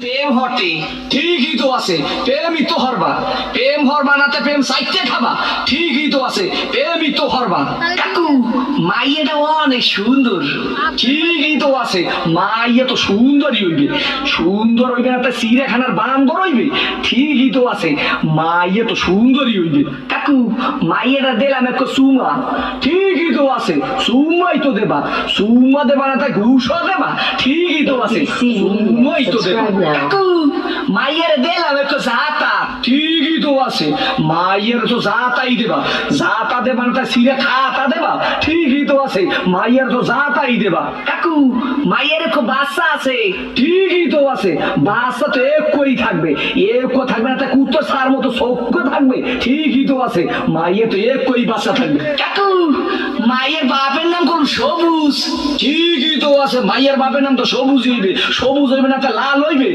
প্রেম হটে ঠিকই তো আছে, প্রেমই তো হরবা। প্রেম হরবা নাতে প্রেম সাইতে খাবা, ঠিকই তো আছে, প্রেমই তো হরবা। কাকু মাইয়াটা অনেক সুন্দর, ঠিকই তো আছে, মাইয়া তো সুন্দরই হইবে। সুন্দর হইবে নাতে চিড়িয়াখানার বান্দর হইবে, ঠিকই তো আছে, মাইয়া তো সুন্দরই হইবে। কাকু মাইয়াটা দিলাম এক চুমা, ঠিকই তো আছে, চুমাই তো দেবা। চুমা দেবা নাতে ঘুষও দেবা, ঠিকই তো আছে, চুমাই তো দেবা। কাকু মাইয়ের দিলাম একটু জাতা, ঠিকই তো আছে, মাইয়ের তো জাতাই দেবা। জাতা দেবা না সিরে খাতা দেবা, ঠিকই তো আছে, মাইয়ের তো জাতাই দেবা। কাকু মাইয়ের একটু বাচ্চা আছে, ঠিকই তো আছে, বাচ্চা তো একই থাকবে। একো থাকবে না, কুত্তো সার মতো সভ্য থাকবে, ঠিকই তো আছে, মাইয়ের তো একই বাচ্চা থাকবে। কাকু মাইয়ের বাপের নাম কোন সবুজ, ঠিকই তো আছে, মাইয়ের বাপের নাম তো সবুজ হইবে। সবুজ হইবে না লাল হইবে।